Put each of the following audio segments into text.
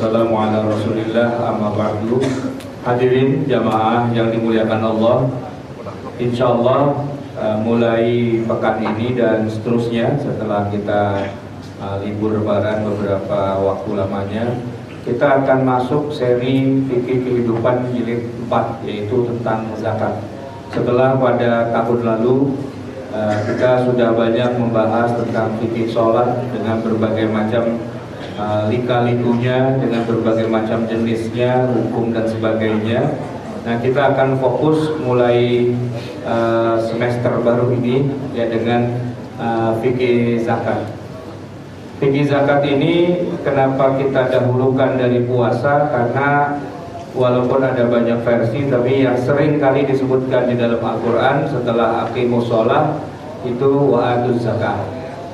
wassalamu ala rasulillah amma ba'du. Hadirin jamaah yang dimuliakan Allah, insyaallah mulai pekan ini dan seterusnya setelah kita libur lebaran beberapa waktu lamanya, kita akan masuk seri fikih kehidupan jilid 4, yaitu tentang zakat. Setelah pada tahun lalu kita sudah banyak membahas tentang fikih sholat dengan berbagai macam lika-likunya, dengan berbagai macam jenisnya, hukum dan sebagainya. Nah, kita akan fokus mulai semester baru ini ya dengan fikih zakat. Fikih zakat ini kenapa kita dahulukan dari puasa? Karena walaupun ada banyak versi, tapi yang sering kali disebutkan di dalam Al-Quran setelah aqimus sholat itu wa'atuz zakat.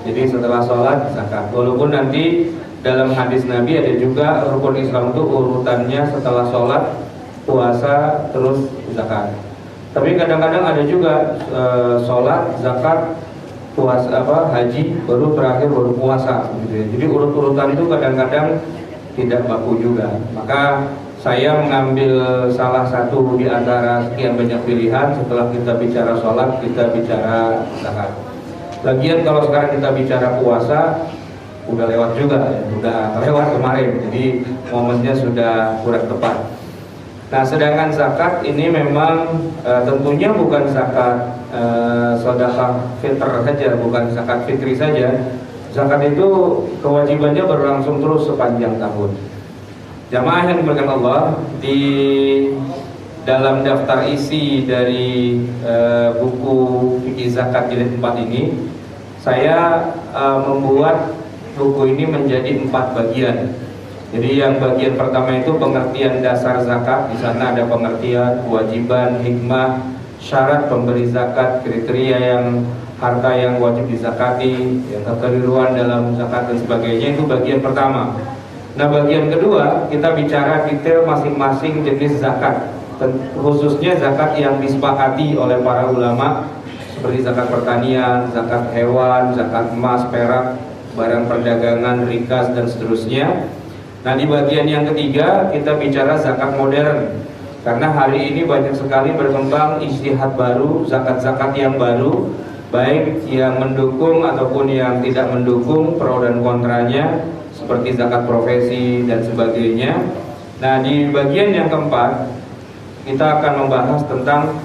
Jadi setelah sholat zakat. Walaupun nanti dalam hadis Nabi ada juga rukun Islam itu urutannya setelah sholat, puasa, terus zakat. Tapi kadang-kadang ada juga sholat, zakat, puasa, haji, baru terakhir baru puasa gitu ya. Jadi urut-urutan itu kadang-kadang tidak baku juga. Maka saya mengambil salah satu di antara sekian banyak pilihan. Setelah kita bicara sholat, kita bicara zakat. Lagian kalau sekarang kita bicara puasa, udah lewat juga ya, udah lewat kemarin. Jadi momennya sudah kurang tepat. Nah, sedangkan zakat ini memang tentunya bukan zakat sedekah fitr saja, bukan zakat fitri saja. Zakat itu kewajibannya berlangsung terus sepanjang tahun. Jamaah yang dimuliakan Allah, di dalam daftar isi dari buku fikih zakat jilid 4 ini, saya membuat buku ini menjadi 4 bagian. Jadi yang bagian pertama itu pengertian dasar zakat. Di sana ada pengertian, kewajiban, hikmah, syarat pemberi zakat, kriteria yang harta yang wajib dizakati, ya, kekeliruan dalam zakat dan sebagainya. Itu bagian pertama. Nah, bagian kedua kita bicara detail masing-masing jenis zakat, khususnya zakat yang disepakati oleh para ulama, seperti zakat pertanian, zakat hewan, zakat emas, perak, barang perdagangan, rikas dan seterusnya. Nah, di bagian yang ketiga kita bicara zakat modern, karena hari ini banyak sekali berkembang ijtihad baru, zakat-zakat yang baru, baik yang mendukung ataupun yang tidak mendukung, pro dan kontranya, seperti zakat profesi dan sebagainya. Nah, di bagian yang keempat kita akan membahas tentang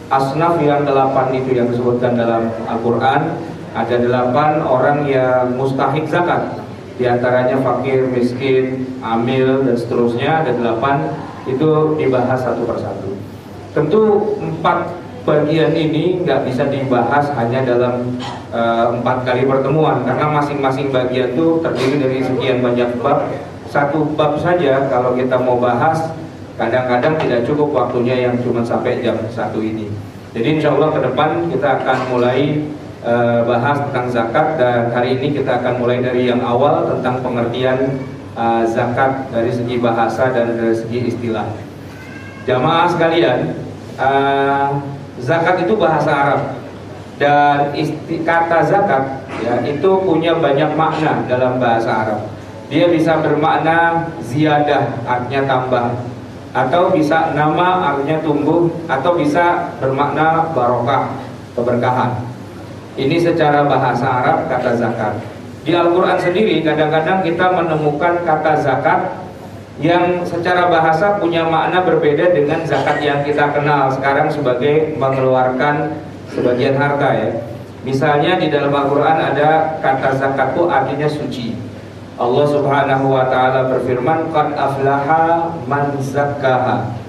asnaf yang 8 itu yang disebutkan dalam Al-Quran. Ada 8 orang yang mustahik zakat, di antaranya fakir, miskin, amil dan seterusnya. Ada 8, itu dibahas satu persatu. Tentu 4 bagian ini nggak bisa dibahas hanya dalam 4 kali pertemuan, karena masing-masing bagian itu terdiri dari sekian banyak bab. Satu bab saja kalau kita mau bahas kadang-kadang tidak cukup waktunya yang cuma sampai jam 1 ini. Jadi insya Allah ke depan kita akan mulai bahas tentang zakat, dan hari ini kita akan mulai dari yang awal tentang pengertian zakat dari segi bahasa dan dari segi istilah. Jamaah sekalian, zakat itu bahasa Arab, dan kata zakat ya, itu punya banyak makna dalam bahasa Arab. Dia bisa bermakna ziyadah, artinya tambah, atau bisa nama, artinya tumbuh, atau bisa bermakna barokah, keberkahan. Ini secara bahasa Arab kata zakat. Di Al-Quran sendiri kadang-kadang kita menemukan kata zakat yang secara bahasa punya makna berbeda dengan zakat yang kita kenal sekarang sebagai mengeluarkan sebagian harta ya. Misalnya di dalam Al-Quran ada kata zakat itu artinya suci. Allah Subhanahu wa ta'ala berfirman, qad aflaha man zakkaha.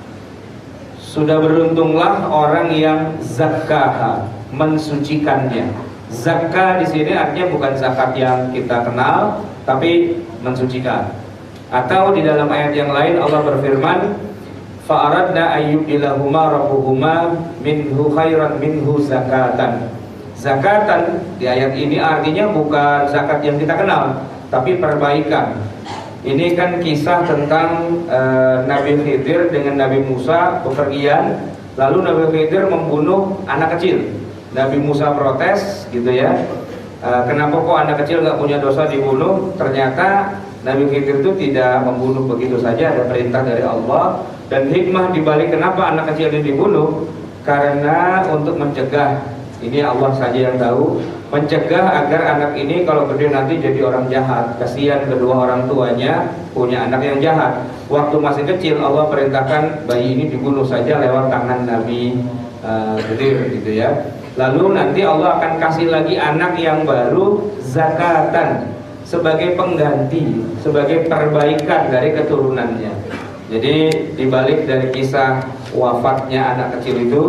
Sudah beruntunglah orang yang zakkaha, mensucikannya. Zakah di sini artinya bukan zakat yang kita kenal, tapi mensucikan. Atau di dalam ayat yang lain Allah berfirman, fa'aradna ayyubdilahuma rabbuhuma minhu khairan minhu zakatan. Zakatan di ayat ini artinya bukan zakat yang kita kenal, tapi perbaikan. Ini kan kisah tentang Nabi Khidir dengan Nabi Musa bepergian, lalu Nabi Khidir membunuh anak kecil. Nabi Musa protes gitu ya, kenapa kok anak kecil nggak punya dosa dibunuh? Ternyata Nabi Khidir itu tidak membunuh begitu saja, ada perintah dari Allah. Dan hikmah dibalik kenapa anak kecil ini dibunuh, karena untuk mencegah, ini Allah saja yang tahu, mencegah agar anak ini kalau gede nanti jadi orang jahat. Kasihan kedua orang tuanya punya anak yang jahat. Waktu masih kecil Allah perintahkan bayi ini dibunuh saja lewat tangan Nabi Khidir gitu ya. Lalu nanti Allah akan kasih lagi anak yang baru zakatan sebagai pengganti, sebagai perbaikan dari keturunannya. Jadi dibalik dari kisah wafatnya anak kecil itu,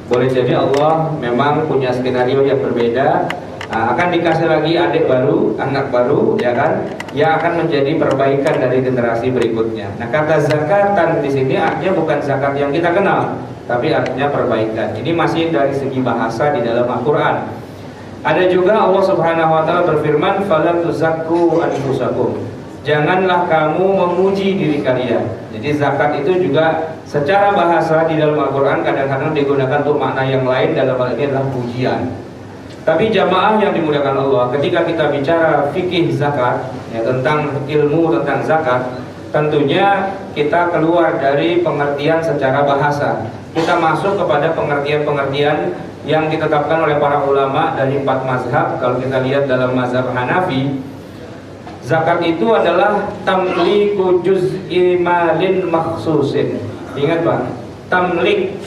boleh jadi Allah memang punya skenario yang berbeda. Akan dikasih lagi adik baru, anak baru, ya kan, yang akan menjadi perbaikan dari generasi berikutnya. Nah, kata zakatan di sini artinya bukan zakat yang kita kenal, tapi artinya perbaikan. Ini masih dari segi bahasa di dalam Al-Quran. Ada juga Allah Subhanahu Wa Taala berfirman, "Fala tuzakku anfusakum." Janganlah kamu memuji diri kalian. Jadi zakat itu juga secara bahasa di dalam Al-Quran kadang-kadang digunakan untuk makna yang lain, dalam hal ini adalah pujian. Tapi jamaah yang dimuliakan Allah, ketika kita bicara fikih zakat, ya, tentang ilmu tentang zakat, tentunya kita keluar dari pengertian secara bahasa. Kita masuk kepada pengertian-pengertian yang ditetapkan oleh para ulama dari 4 mazhab. Kalau kita lihat dalam mazhab Hanafi, zakat itu adalah tamliku juz'i malin makhsusin. Ingat Pak, tamlik,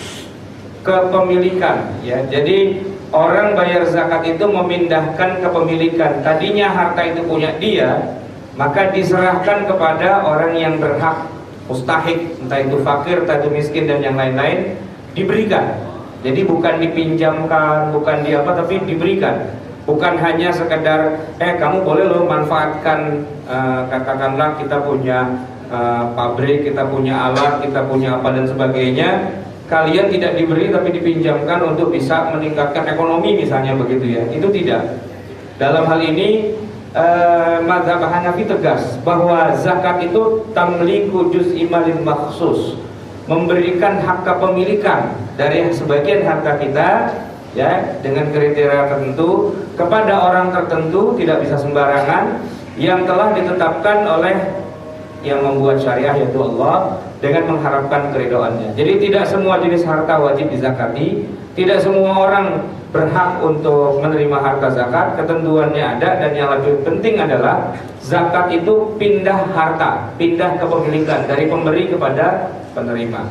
kepemilikan ya. Jadi orang bayar zakat itu memindahkan kepemilikan. Tadinya harta itu punya dia, maka diserahkan kepada orang yang berhak, mustahik, entah itu fakir, entah itu miskin dan yang lain-lain, diberikan. Jadi bukan dipinjamkan, bukan di apa, tapi diberikan. Bukan hanya sekedar kamu boleh loh manfaatkan, katakanlah kita punya pabrik, kita punya alat, kita punya apa dan sebagainya. Kalian tidak diberi tapi dipinjamkan untuk bisa meningkatkan ekonomi misalnya begitu ya. Itu tidak. Dalam hal ini mazhab Hanafi tegas bahwa zakat itu tamliku juz'i malin makhsus, memberikan hak kepemilikan dari sebagian harta kita ya, dengan kriteria tertentu kepada orang tertentu, tidak bisa sembarangan, yang telah ditetapkan oleh yang membuat syariah yaitu Allah, dengan mengharapkan keridhoannya. Jadi tidak semua jenis harta wajib dizakati, tidak semua orang berhak untuk menerima harta zakat, ketentuannya ada. Dan yang lebih penting adalah zakat itu pindah harta, pindah kepemilikan dari pemberi kepada penerima.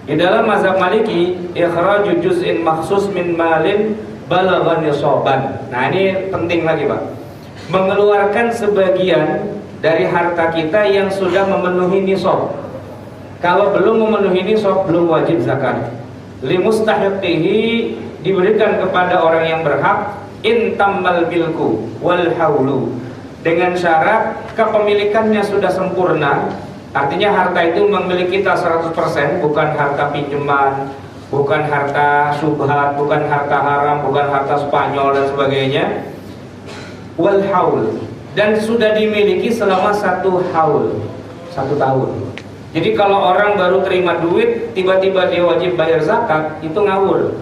Di dalam mazhab Maliki, ikhraju juz'in makhsus min malin balagha nisaban. Nah, ini penting lagi Pak, mengeluarkan sebagian dari harta kita yang sudah memenuhi nisab. Kalau belum memenuhi nisab, belum wajib zakat. Limustahiqihi, diberikan kepada orang yang berhak, in tammal bilku wal haulu, dengan syarat kepemilikannya sudah sempurna. Artinya harta itu memiliki kita 100%, bukan harta pinjaman, bukan harta subhat, bukan harta haram, bukan harta Spanyol dan sebagainya. Wal haul, dan sudah dimiliki selama 1 haul, 1 tahun. Jadi kalau orang baru terima duit, tiba-tiba dia wajib bayar zakat, itu ngawur,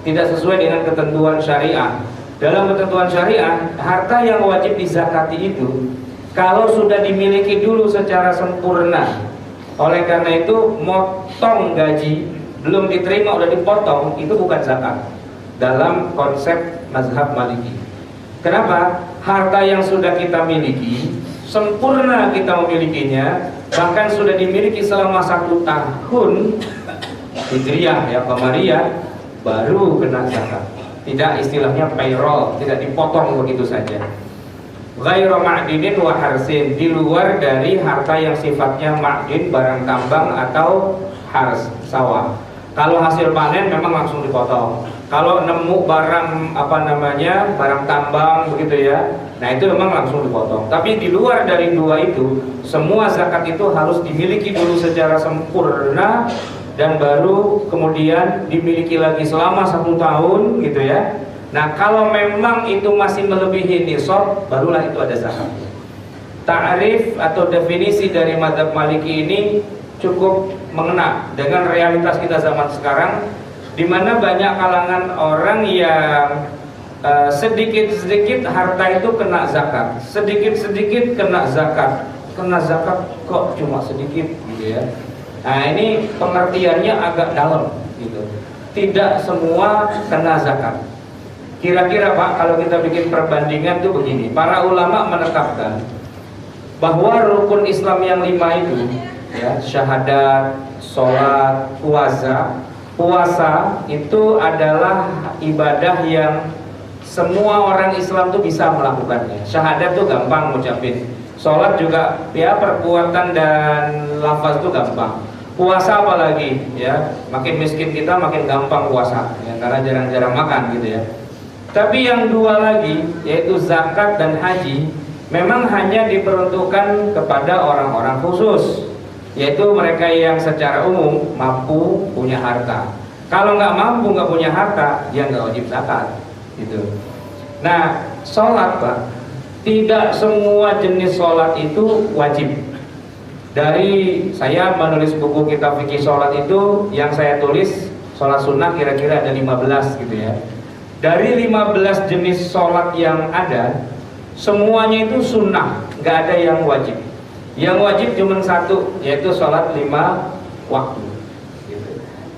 tidak sesuai dengan ketentuan syariah. Dalam ketentuan syariah, harta yang wajib dizakati itu kalau sudah dimiliki dulu secara sempurna. Oleh karena itu, motong gaji belum diterima udah dipotong, itu bukan zakat dalam konsep mazhab Maliki. Kenapa? Harta yang sudah kita miliki, sempurna kita memilikinya, bahkan sudah dimiliki selama 1 tahun hijriah ya, qamariyah, baru kena zakat. Tidak istilahnya payroll, tidak dipotong begitu saja. Ghairu ma'dinin wa harsin, di luar dari harta yang sifatnya ma'din, barang tambang atau hars, sawah. Kalau hasil panen memang langsung dipotong. Kalau nemu barang barang tambang begitu ya, nah itu memang langsung dipotong. Tapi di luar dari 2 itu, semua zakat itu harus dimiliki dulu secara sempurna, dan baru kemudian dimiliki lagi selama 1 tahun gitu ya. Nah, kalau memang itu masih melebihi nisab, barulah itu ada zakat. Ta'rif atau definisi dari mazhab Maliki ini cukup mengena dengan realitas kita zaman sekarang, di mana banyak kalangan orang yang sedikit-sedikit harta itu kena zakat, sedikit-sedikit kena zakat. kena zakat kok cuma sedikit gitu ya. Nah ini pengertiannya agak dalam gitu. Tidak semua kena zakat. Kira-kira Pak, kalau kita bikin perbandingan tuh begini, para ulama menetapkan bahwa rukun Islam yang 5 itu ya, syahadat, sholat, puasa itu adalah ibadah yang semua orang Islam tuh bisa melakukannya. Syahadat tuh gampang ngucapin, sholat juga ya perbuatan dan lafaz tuh gampang. Puasa apalagi ya, makin miskin kita makin gampang puasa ya, karena jarang-jarang makan gitu ya. Tapi yang 2 lagi yaitu zakat dan haji memang hanya diperuntukkan kepada orang-orang khusus, yaitu mereka yang secara umum mampu punya harta. Kalau nggak mampu, nggak punya harta, dia nggak wajib zakat gitu. Nah, sholat Pak, tidak semua jenis sholat itu wajib. Dari saya menulis buku kitab fikih sholat itu, yang saya tulis sholat sunnah kira-kira ada 15 gitu ya. Dari 15 jenis sholat yang ada, semuanya itu sunnah, nggak ada yang wajib. Yang wajib cuma 1, yaitu sholat 5 waktu gitu.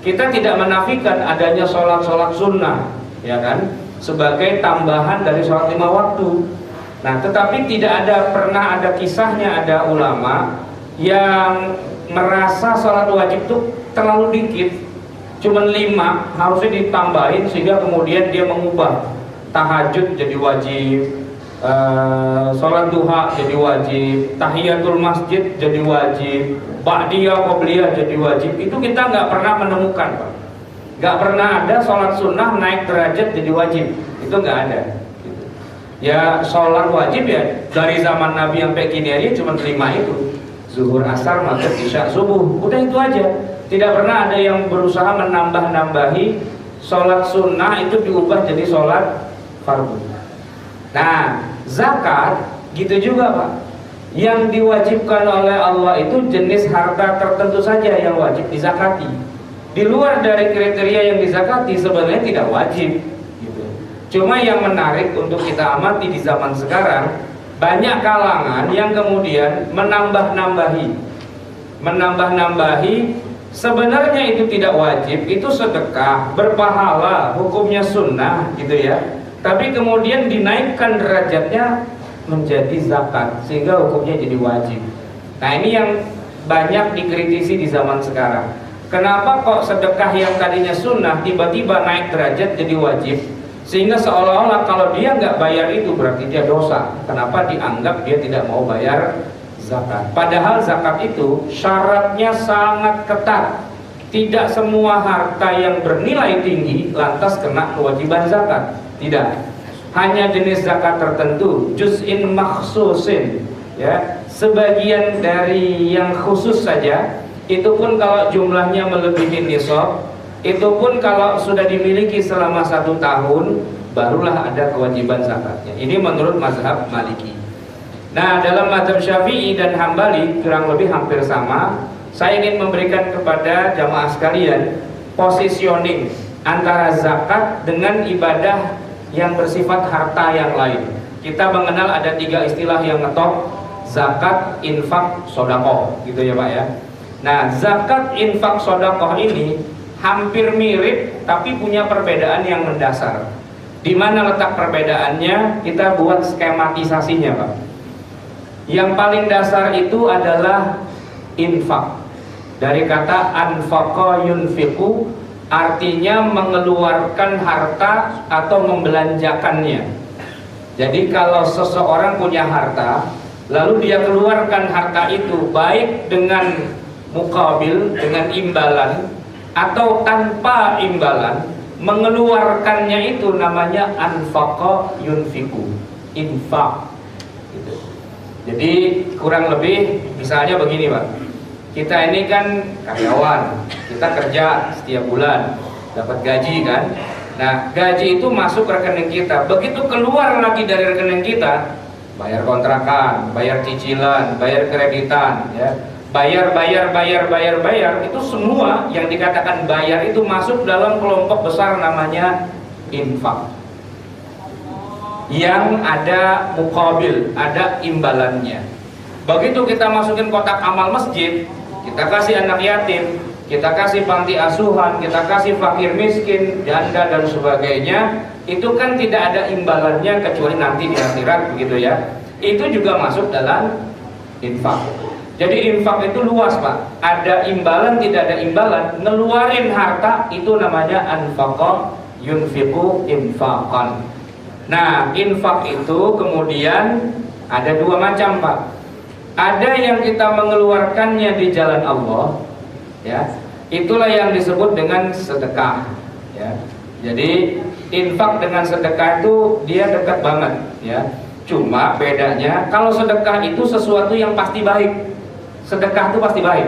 Kita tidak menafikan adanya sholat-sholat sunnah ya kan, sebagai tambahan dari sholat 5 waktu. Nah tetapi tidak pernah ada kisahnya ada ulama yang merasa sholat wajib itu terlalu dikit, cuman 5 harusnya ditambahin, sehingga kemudian dia mengubah tahajud jadi wajib, sholat duha jadi wajib, tahiyatul masjid jadi wajib, ba'diyah qobliyah jadi wajib. Itu kita nggak pernah menemukan Pak. Nggak pernah ada sholat sunnah naik derajat jadi wajib, itu nggak ada gitu. Ya sholat wajib ya dari zaman Nabi sampai kini aja cuma 5 itu, zuhur, asar, maghrib, isya, subuh, udah itu aja. Tidak pernah ada yang berusaha menambah-nambahi sholat sunnah itu diubah jadi sholat fardu. Nah, zakat gitu juga Pak. Yang diwajibkan oleh Allah itu jenis harta tertentu saja yang wajib dizakati. Di luar dari kriteria yang dizakati sebenarnya tidak wajib gitu. Cuma yang menarik untuk kita amati di zaman sekarang, banyak kalangan yang kemudian menambah-nambahi sebenarnya itu tidak wajib, itu sedekah, berpahala, hukumnya sunnah gitu ya. Tapi kemudian dinaikkan derajatnya menjadi zakat sehingga hukumnya jadi wajib. Nah ini yang banyak dikritisi di zaman sekarang. Kenapa kok sedekah yang tadinya sunnah tiba-tiba naik derajat jadi wajib, sehingga seolah-olah kalau dia nggak bayar itu berarti dia dosa. Kenapa dianggap dia tidak mau bayar zakat? Padahal zakat itu syaratnya sangat ketat. Tidak semua harta yang bernilai tinggi lantas kena kewajiban zakat. Tidak. Hanya jenis zakat tertentu, juz'in makhsusin ya, sebagian dari yang khusus saja. Itu pun kalau jumlahnya melebihi nisab, itu pun kalau sudah dimiliki selama 1 tahun, barulah ada kewajiban zakatnya. Ini menurut mazhab Maliki. Nah dalam mazhab Syafi'i dan Hambali kurang lebih hampir sama. Saya ingin memberikan kepada jamaah sekalian positioning antara zakat dengan ibadah yang bersifat harta yang lain. Kita mengenal ada 3 istilah yang ngetop: zakat, infak, sodakoh gitu ya Pak ya. Nah zakat, infak, sodakoh ini hampir mirip tapi punya perbedaan yang mendasar. Di mana letak perbedaannya? Kita buat skematisasinya Pak. Yang paling dasar itu adalah infak. Dari kata anfaqa yunfiqu, artinya mengeluarkan harta atau membelanjakannya. Jadi kalau seseorang punya harta, lalu dia keluarkan harta itu baik dengan mukabil, dengan imbalan, atau tanpa imbalan, mengeluarkannya itu namanya anfaqa yunfiqu, infak gitu. Jadi kurang lebih misalnya begini Pak, kita ini kan karyawan, kita kerja setiap bulan dapat gaji kan. Nah gaji itu masuk rekening kita, begitu keluar lagi dari rekening kita, bayar kontrakan, bayar cicilan, bayar kreditan ya, bayar, itu semua yang dikatakan bayar itu masuk dalam kelompok besar namanya infak, yang ada mukabil, ada imbalannya. Begitu kita masukin kotak amal masjid, kita kasih anak yatim, kita kasih panti asuhan, kita kasih fakir miskin, janda dan sebagainya, itu kan tidak ada imbalannya kecuali nanti di akhirat, begitu ya. Itu juga masuk dalam infak. Jadi infak itu luas, Pak. Ada imbalan, tidak ada imbalan. Ngeluarin harta itu namanya anfaqa yunfiqu infaqan. Nah, infak itu kemudian ada dua macam, Pak. Ada yang kita mengeluarkannya di jalan Allah, ya. Itulah yang disebut dengan sedekah, ya. Jadi infak dengan sedekah itu dia dekat banget, ya. Cuma bedanya kalau sedekah itu sesuatu yang pasti baik. Sedekah itu pasti baik.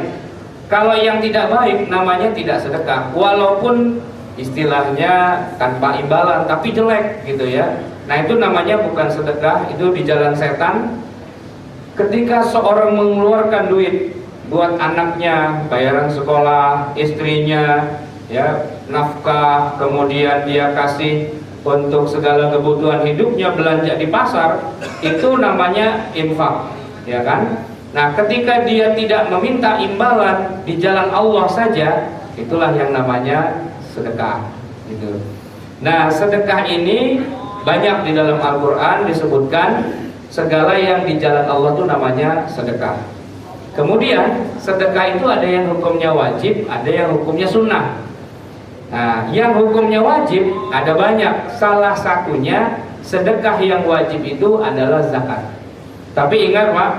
Kalau yang tidak baik namanya tidak sedekah, walaupun istilahnya tanpa imbalan tapi jelek gitu ya. Nah, itu namanya bukan sedekah, itu di jalan setan. Ketika seorang mengeluarkan duit buat anaknya, bayaran sekolah, istrinya, ya, nafkah, kemudian dia kasih untuk segala kebutuhan hidupnya, belanja di pasar, itu namanya infak, ya kan? Nah, ketika dia tidak meminta imbalan di jalan Allah saja, itulah yang namanya sedekah, gitu. Nah, sedekah ini banyak di dalam Al-Quran disebutkan. Segala yang di jalan Allah itu namanya sedekah. Kemudian sedekah itu ada yang hukumnya wajib, ada yang hukumnya sunnah. Nah, yang hukumnya wajib ada banyak. Salah satunya sedekah yang wajib itu adalah zakat. Tapi ingat, Pak,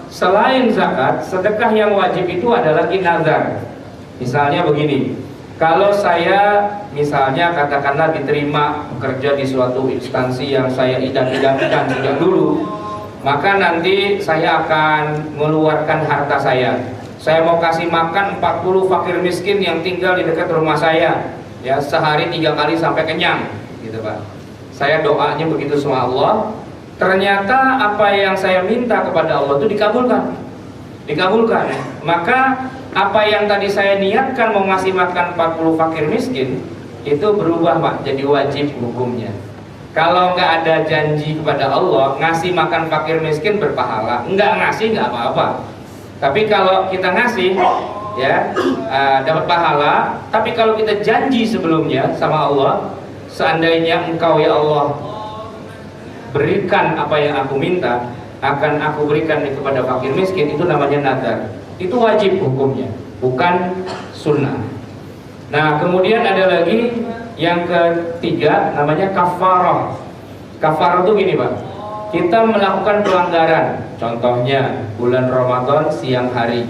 selain zakat, sedekah yang wajib itu ada lagi nazar. Misalnya begini, kalau saya misalnya katakanlah diterima bekerja di suatu instansi yang saya idam-idamkan sejak dulu, maka nanti saya akan mengeluarkan harta saya. Saya mau kasih makan 40 fakir miskin yang tinggal di dekat rumah saya, ya, sehari 3 kali sampai kenyang, gitu Pak. Saya doanya begitu sama Allah. Ternyata apa yang saya minta kepada Allah itu dikabulkan. Maka apa yang tadi saya niatkan mau ngasih makan 40 fakir miskin itu berubah, Pak, jadi wajib hukumnya. Kalau nggak ada janji kepada Allah ngasih makan fakir miskin berpahala, nggak ngasih nggak apa-apa. Tapi kalau kita ngasih, ya, dapat pahala. Tapi kalau kita janji sebelumnya sama Allah, seandainya engkau ya Allah berikan apa yang aku minta, akan aku berikan kepada fakir miskin, itu namanya nazar. Itu wajib hukumnya, bukan sunnah. Nah, kemudian ada lagi yang ketiga namanya kafarah. Kafarah itu gini, Pak. Kita melakukan pelanggaran, contohnya bulan Ramadan siang hari,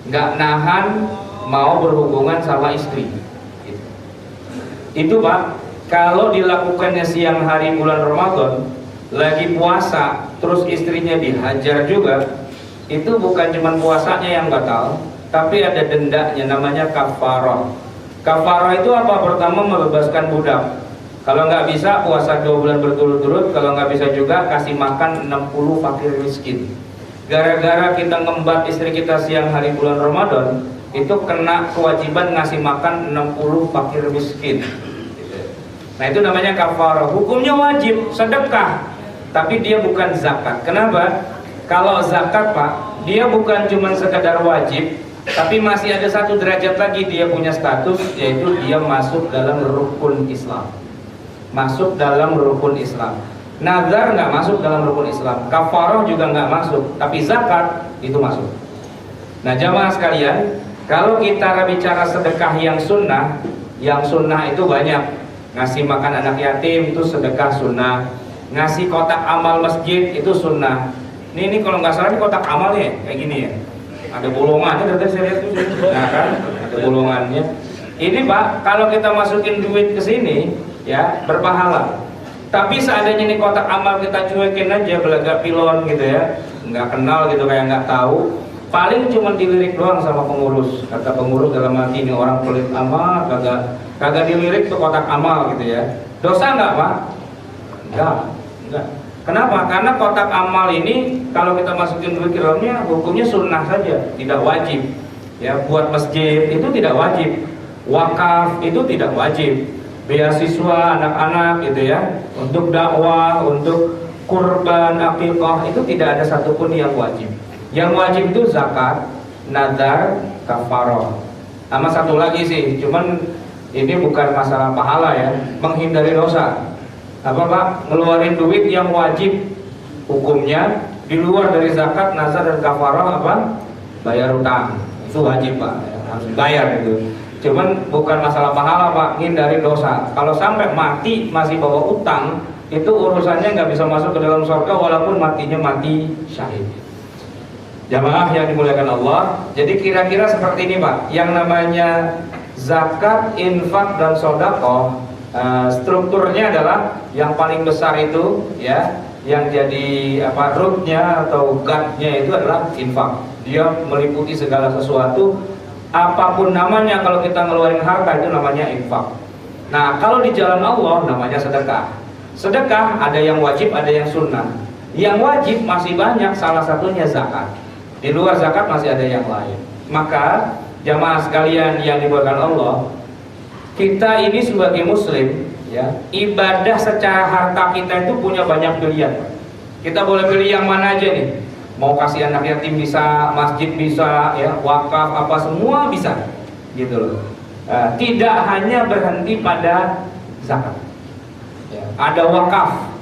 nggak nahan mau berhubungan sama istri. Itu, Pak, kalau dilakukannya siang hari bulan Ramadan, lagi puasa, terus istrinya dihajar juga, itu bukan cuma puasanya yang batal, tapi ada dendanya, namanya kafarah. Kafarah itu apa? Pertama, membebaskan budak. Kalau nggak bisa puasa 2 bulan berturut-turut, kalau nggak bisa juga kasih makan 60 fakir miskin. Gara-gara kita ngembat istri kita siang hari bulan Ramadan, itu kena kewajiban ngasih makan 60 fakir miskin. Nah, itu namanya kafarah. Hukumnya wajib, sedekah, tapi dia bukan zakat. Kenapa? Kalau zakat, Pak, dia bukan cuma sekedar wajib, tapi masih ada satu derajat lagi dia punya status, yaitu dia masuk dalam rukun Islam. Masuk dalam rukun Islam. Nazar nggak masuk dalam rukun Islam, kafarah juga nggak masuk, tapi zakat itu masuk. Nah, jamaah sekalian, kalau kita bicara sedekah yang sunnah itu banyak. Ngasih makan anak yatim itu sedekah sunnah. Ngasih kotak amal masjid itu sunnah. Ini kalau nggak salah ini kotak amalnya kayak gini ya. Ada bolongannya, tadi saya lihat tuh. Nah kan, ada bolongannya. Ini, Pak, kalau kita masukin duit ke sini, ya, berpahala. Tapi seandainya ini kotak amal kita cuekin aja, belagak pilon gitu ya, nggak kenal gitu, kayak nggak tahu, paling cuma dilirik doang sama pengurus. Kata pengurus dalam hati, ini orang pelit amal, kagak dilirik tuh kotak amal gitu ya. Dosa nggak, Pak? Enggak. Kenapa? Karena kotak amal ini kalau kita masukin duit ke dalamnya, hukumnya sunnah saja, tidak wajib. Ya, buat masjid itu tidak wajib, wakaf itu tidak wajib, beasiswa anak-anak gitu ya, untuk dakwah, untuk kurban, akikah itu tidak ada satupun yang wajib. Yang wajib itu zakat, nazar, kafaroh. Sama satu lagi sih, cuman ini bukan masalah pahala ya, menghindari dosa. Apa Pak? Ngeluarin duit yang wajib hukumnya di luar dari zakat, nazar dan kafaroh apa? Bayar utang. Itu wajib Pak, harus bayar itu. Cuman bukan masalah pahala Pak, ngindari dosa. Kalau sampai mati masih bawa utang, itu urusannya nggak bisa masuk ke dalam surga walaupun matinya mati syahid. Jamaah yang dimuliakan Allah, jadi kira-kira seperti ini Pak, yang namanya zakat, infak dan sedekah, strukturnya adalah yang paling besar itu ya, yang jadi apa rootnya atau gutnya itu adalah infak. Dia meliputi segala sesuatu, apapun namanya. Kalau kita ngeluarin harta itu namanya infak. Nah kalau di jalan Allah namanya sedekah. Sedekah ada yang wajib, ada yang sunnah. Yang wajib masih banyak, salah satunya zakat. Di luar zakat masih ada yang lain. Maka jamaah sekalian yang dimuliakan Allah, kita ini sebagai muslim ya, ibadah secara harta kita itu punya banyak pilihan. Kita boleh pilih yang mana aja nih. Mau kasih anak yatim bisa, masjid bisa, ya, wakaf apa semua bisa. Gitu loh. Tidak hanya berhenti pada zakat. Ya, ada wakaf.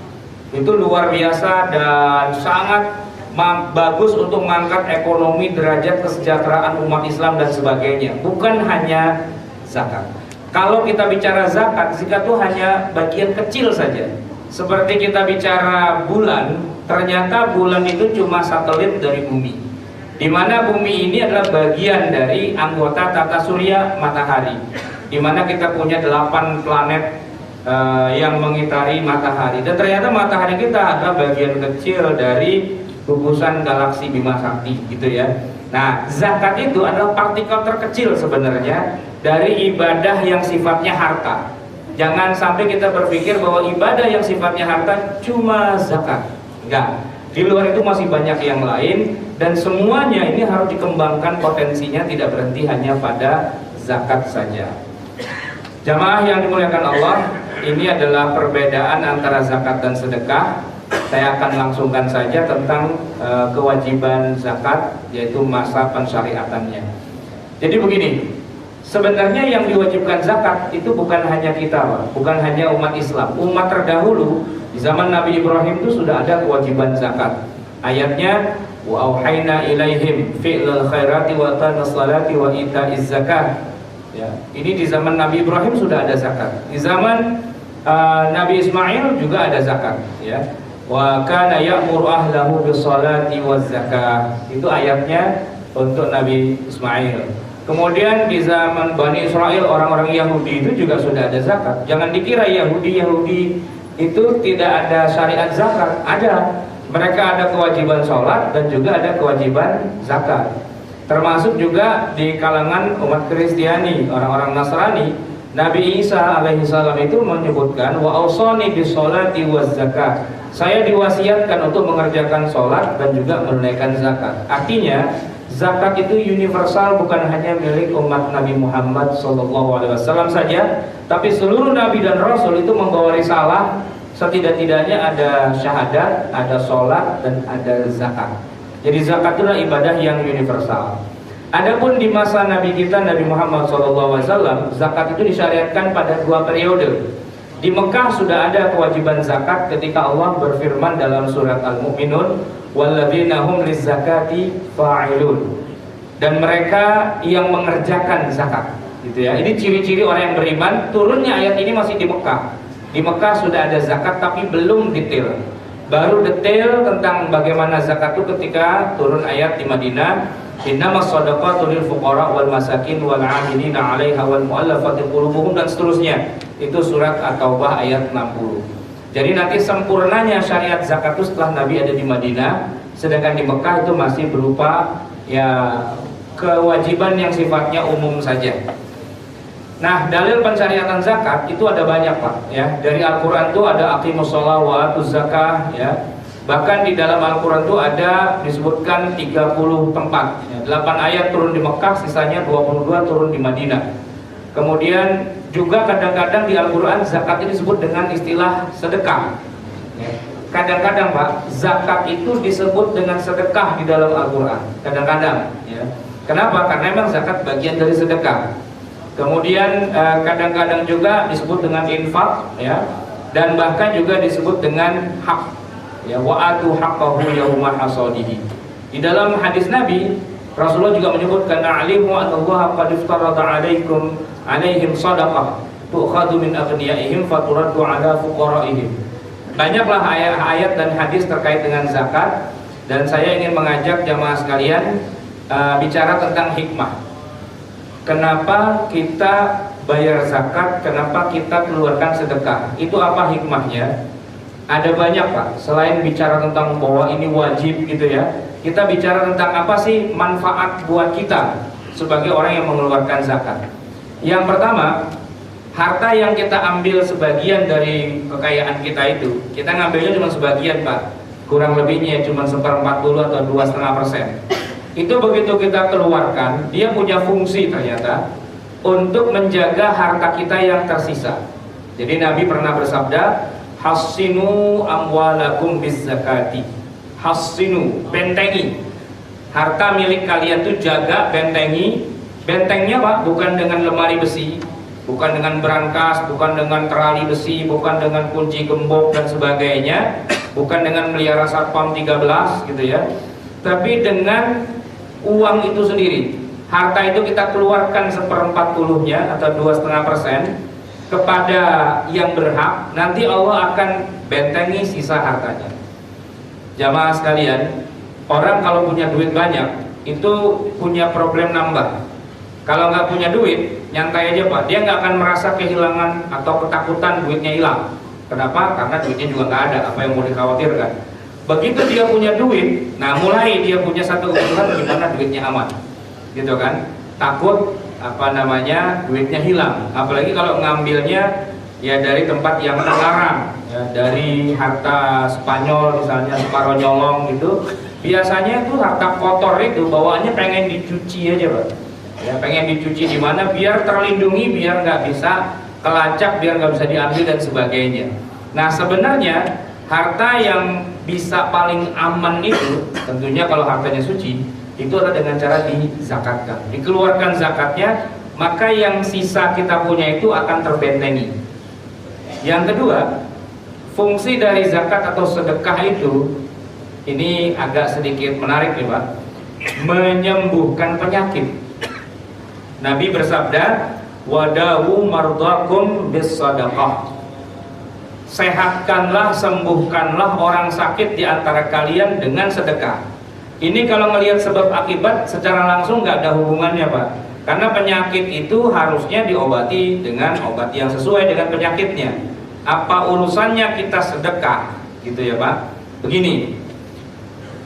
Itu luar biasa dan sangat bagus untuk mengangkat ekonomi, derajat kesejahteraan umat Islam dan sebagainya. Bukan hanya zakat. Kalau kita bicara zakat itu hanya bagian kecil saja. Seperti kita bicara bulan, ternyata bulan itu cuma satelit dari bumi. Di mana bumi ini adalah bagian dari anggota tata surya matahari. Di mana kita punya 8 planet yang mengitari matahari. Dan ternyata matahari kita adalah bagian kecil dari gugusan galaksi Bima Sakti gitu ya. Nah, zakat itu adalah partikel terkecil sebenarnya dari ibadah yang sifatnya harta. Jangan sampai kita berpikir bahwa ibadah yang sifatnya harta cuma zakat. Enggak. Di luar itu masih banyak yang lain dan semuanya ini harus dikembangkan potensinya, tidak berhenti hanya pada zakat saja. Jamaah yang dimuliakan Allah, ini adalah perbedaan antara zakat dan sedekah. Saya akan langsungkan saja tentang kewajiban zakat, yaitu masa pensyariatannya. Jadi begini, sebenarnya yang diwajibkan zakat itu bukan hanya kita Pak, bukan hanya umat Islam. Umat terdahulu di zaman Nabi Ibrahim itu sudah ada kewajiban zakat. Ayatnya wa auhayna ilaihim fi'lal khairati wa iqamis salati wa ita'iz zakah. Ya, ini di zaman Nabi Ibrahim sudah ada zakat. Di zaman Nabi Ismail juga ada zakat ya. Wa kana ya'muru ahlahu bis-shalati waz-zakah. Itu ayatnya untuk Nabi Ismail. Kemudian di zaman Bani Israel, orang-orang Yahudi itu juga sudah ada zakat. Jangan dikira Yahudi itu tidak ada syariat zakat. Ada. Mereka ada kewajiban sholat dan juga ada kewajiban zakat. Termasuk juga di kalangan umat Kristiani, orang-orang Nasrani. Nabi Isa alaihissalam itu menyebutkan wa ausani bis-sholati waz-zakah. Saya diwasiatkan untuk mengerjakan sholat dan juga menunaikan zakat. Artinya zakat itu universal, bukan hanya milik umat Nabi Muhammad SAW saja, tapi seluruh Nabi dan Rasul itu membawa risalah. Setidak-tidaknya ada syahadat, ada sholat, dan ada zakat. Jadi zakat itulah ibadah yang universal. Adapun di masa Nabi kita Nabi Muhammad SAW, zakat itu disyariatkan pada 2 periode. Di Mekah sudah ada kewajiban zakat ketika Allah berfirman dalam surat Al-Mu'minun, walladzina hum lizzakati fa'ilun. Dan mereka yang mengerjakan zakat, gitu ya. Ini ciri-ciri orang yang beriman. Turunnya ayat ini masih di Mekah. Di Mekah sudah ada zakat tapi belum detail. Baru detail tentang bagaimana zakat itu ketika turun ayat di Madinah. Innamas shadaqatu lil fuqara wal masakin wal 'amilina 'alaiha wal mu'allafati qulubuhum, dan seterusnya. Itu surat At-Taubah ayat 60. Jadi nanti sempurnanya syariat zakat itu setelah Nabi ada di Madinah, sedangkan di Mekah itu masih berupa ya kewajiban yang sifatnya umum saja. Nah, dalil pensyariatan zakat itu ada banyak Pak ya. Dari Al-Qur'an itu ada aqimus shalah wa atuz zakah ya. Bahkan di dalam Al-Quran itu ada disebutkan 30 tempat ya. 8 ayat turun di Mekah, sisanya 22 turun di Madinah. Kemudian juga kadang-kadang di Al-Quran zakat ini disebut dengan istilah sedekah ya. kadang-kadang Pak, zakat itu disebut dengan sedekah di dalam Al-Quran. Kadang-kadang, ya. Kenapa? Karena memang zakat bagian dari sedekah. Kemudian kadang-kadang juga disebut dengan infak, ya, dan bahkan juga disebut dengan hak, ya, wa'atu haqqahu yauma hasadihi. Di dalam hadis Nabi, Rasulullah juga menyebutkan alimu anallaha qad iftarada alaihim sadaqah tu'khadhu min aghniyaihim faturaddu ala fuqaraihim. Banyaklah ayat-ayat dan hadis terkait dengan zakat, dan saya ingin mengajak jamaah sekalian bicara tentang hikmah. Kenapa kita bayar zakat, kenapa kita keluarkan sedekah? Itu apa hikmahnya? Ada banyak Pak, selain bicara tentang bahwa ini wajib gitu ya, kita bicara tentang apa sih manfaat buat kita sebagai orang yang mengeluarkan zakat. Yang pertama, harta yang kita ambil sebagian dari kekayaan kita itu, kita ngambilnya cuma sebagian Pak, kurang lebihnya cuma 1/40 atau 2,5%. Itu begitu kita keluarkan, dia punya fungsi ternyata untuk menjaga harta kita yang tersisa. Jadi Nabi pernah bersabda, hassinu amwalakum bizzakati. Hassinu, bentengi harta milik kalian tuh, jaga, bentengi. Bentengnya Pak, bukan dengan lemari besi, bukan dengan brankas, bukan dengan terali besi, bukan dengan kunci gembok dan sebagainya, bukan dengan melihara satpam 13 gitu ya, tapi dengan uang itu sendiri. Harta itu kita keluarkan 1/40-nya atau 2,5% kepada yang berhak, nanti Allah akan bentengi sisa hartanya. Jamaah sekalian, orang kalau punya duit banyak itu punya problem nambah. Kalau nggak punya duit, nyantai aja Pak, dia nggak akan merasa kehilangan atau ketakutan duitnya hilang. Kenapa? Karena duitnya juga nggak ada, apa yang mau dikhawatirkan. Begitu dia punya duit, nah mulai dia punya satu kebutuhan, gimana duitnya aman, gitu kan? Takut duitnya hilang. Apalagi kalau ngambilnya ya dari tempat yang terlarang, ya, dari harta Spanyol misalnya, separuh nyolong gitu. Biasanya itu harta kotor itu bawaannya pengen dicuci aja Pak. Ya, pengen dicuci di mana biar terlindungi, biar nggak bisa kelacak, biar nggak bisa diambil dan sebagainya. Nah sebenarnya harta yang bisa paling aman itu tentunya kalau hartanya suci, itu adalah dengan cara dizakatkan, dikeluarkan zakatnya, maka yang sisa kita punya itu akan terbentengi. Yang kedua, fungsi dari zakat atau sedekah itu, ini agak sedikit menarik nih Pak, menyembuhkan penyakit. Nabi bersabda, wadawu mardakum bis sadaqah. Sehatkanlah, sembuhkanlah orang sakit di antara kalian dengan sedekah. Ini kalau melihat sebab akibat secara langsung nggak ada hubungannya Pak, karena penyakit itu harusnya diobati dengan obat yang sesuai dengan penyakitnya. Apa urusannya kita sedekah, gitu ya Pak? Begini,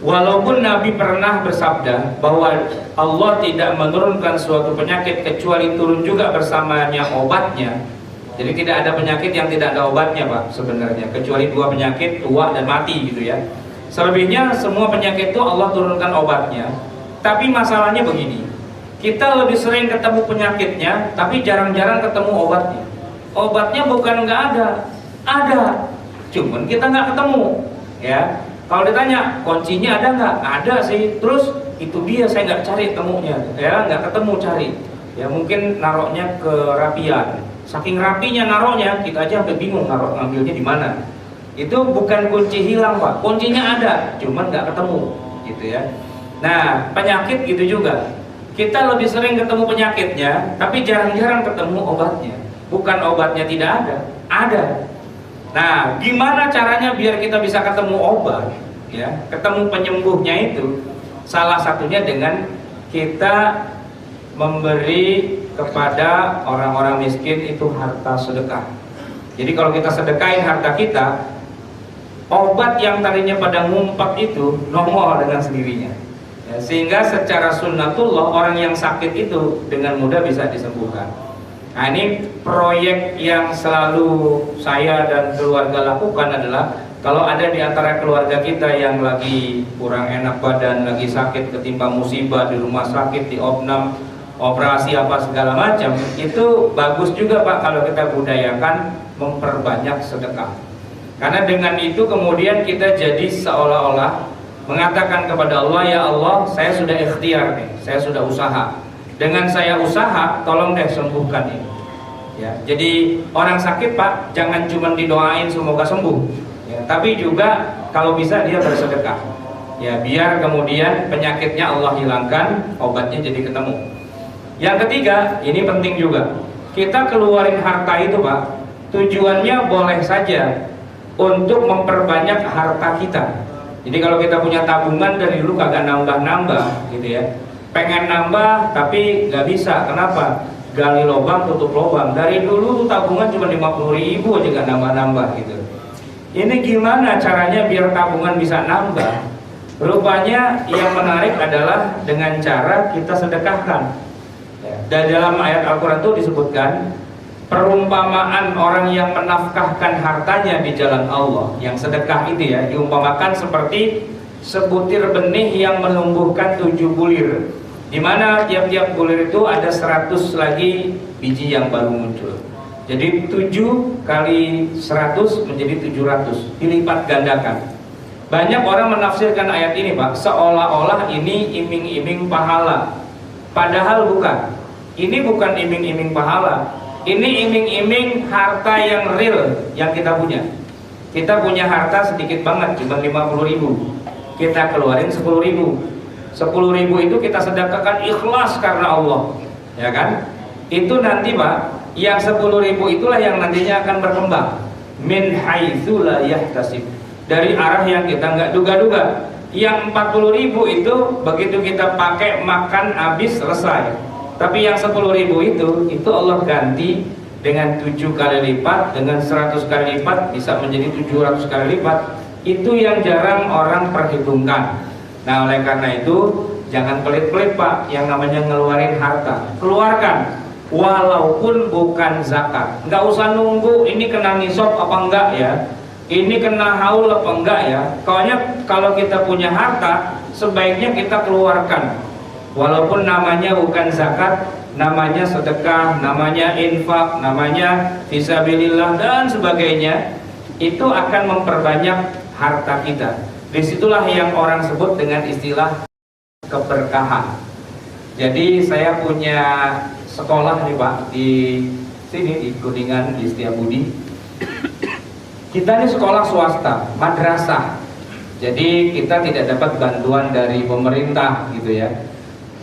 walaupun Nabi pernah bersabda bahwa Allah tidak menurunkan suatu penyakit kecuali turun juga bersamanya obatnya. Jadi tidak ada penyakit yang tidak ada obatnya Pak sebenarnya, kecuali 2 penyakit, tua dan mati gitu ya. Selebihnya semua penyakit itu Allah turunkan obatnya. Tapi masalahnya begini, kita lebih sering ketemu penyakitnya, tapi jarang-jarang ketemu obatnya. Obatnya bukan nggak ada, cuman kita nggak ketemu ya. Kalau ditanya kuncinya ada nggak? Ada sih. Terus itu dia, saya nggak cari temunya, ya nggak ketemu cari. Ya mungkin naruhnya ke rapian. Saking rapinya naruhnya, kita aja sampai bingung ngambilnya di mana. Itu bukan kunci hilang Pak, kuncinya ada, cuman nggak ketemu, gitu ya. Nah penyakit gitu juga. Kita lebih sering ketemu penyakitnya, tapi jarang-jarang ketemu obatnya. Bukan obatnya tidak ada. Nah, gimana caranya biar kita bisa ketemu obat, ya, ketemu penyembuhnya itu? Salah satunya dengan kita memberi kepada orang-orang miskin itu harta sedekah. Jadi kalau kita sedekahin harta kita, obat yang tadinya pada ngumpat itu nongol dengan sendirinya. Ya, sehingga secara sunnatullah orang yang sakit itu dengan mudah bisa disembuhkan. Nah ini proyek yang selalu saya dan keluarga lakukan adalah kalau ada di antara keluarga kita yang lagi kurang enak badan, lagi sakit ketimpa musibah di rumah sakit, di opnam, operasi apa segala macam, itu bagus juga Pak kalau kita budayakan memperbanyak sedekah. Karena dengan itu kemudian kita jadi seolah-olah mengatakan kepada Allah, ya Allah, saya sudah ikhtiar nih, saya sudah usaha. Dengan saya usaha, tolong deh sembuhkan ini. Ya, jadi orang sakit Pak, jangan cuma didoain semoga sembuh, ya, tapi juga kalau bisa dia bersedekah. Ya, biar kemudian penyakitnya Allah hilangkan, obatnya jadi ketemu. Yang ketiga, ini penting juga. Kita keluarin harta itu Pak, tujuannya boleh saja untuk memperbanyak harta kita. Jadi kalau kita punya tabungan dari dulu kagak nambah-nambah gitu ya, pengen nambah tapi nggak bisa. Kenapa? Gali lubang tutup lubang. Dari dulu tuh tabungan cuma 50.000 aja gak nambah-nambah gitu. Ini gimana caranya biar tabungan bisa nambah? Rupanya yang menarik adalah dengan cara kita sedekahkan. Dan dalam ayat Al-Quran itu disebutkan perumpamaan orang yang menafkahkan hartanya di jalan Allah, yang sedekah itu ya, diumpamakan seperti sebutir benih yang menumbuhkan 7 bulir, di mana tiap-tiap bulir itu ada 100 lagi biji yang baru muncul. Jadi 7 kali 100 menjadi 700, dilipat gandakan. Banyak orang menafsirkan ayat ini Pak, seolah-olah ini iming-iming pahala. Padahal bukan. Ini bukan iming-iming pahala. Ini iming-iming harta yang real yang kita punya. Kita punya harta sedikit banget, cuma 50.000. Kita keluarin 10.000. 10.000 itu kita sedekahkan ikhlas karena Allah, ya kan? Itu nanti Pak, yang 10.000 itulah yang nantinya akan berkembang. Min haitsu la yahtasib, dari arah yang kita nggak duga-duga. Yang 40.000 itu begitu kita pakai makan habis selesai. Tapi yang 10.000 itu Allah ganti dengan 7 kali lipat, dengan 100 kali lipat, bisa menjadi 700 kali lipat. Itu yang jarang orang perhitungkan. Nah, oleh karena itu jangan pelit-pelit Pak, yang namanya ngeluarin harta. Keluarkan, walaupun bukan zakat. Nggak usah nunggu ini kena nisab apa enggak ya, ini kena haul apa enggak ya. Pokoknya kalau kita punya harta, sebaiknya kita keluarkan. Walaupun namanya bukan zakat, namanya sedekah, namanya infak, namanya fisabilillah dan sebagainya, itu akan memperbanyak harta kita. Disitulah yang orang sebut dengan istilah keberkahan. Jadi saya punya sekolah nih Pak di sini di Kuningan, di Setiabudi. Kita ini sekolah swasta, madrasah. Jadi kita tidak dapat bantuan dari pemerintah gitu ya.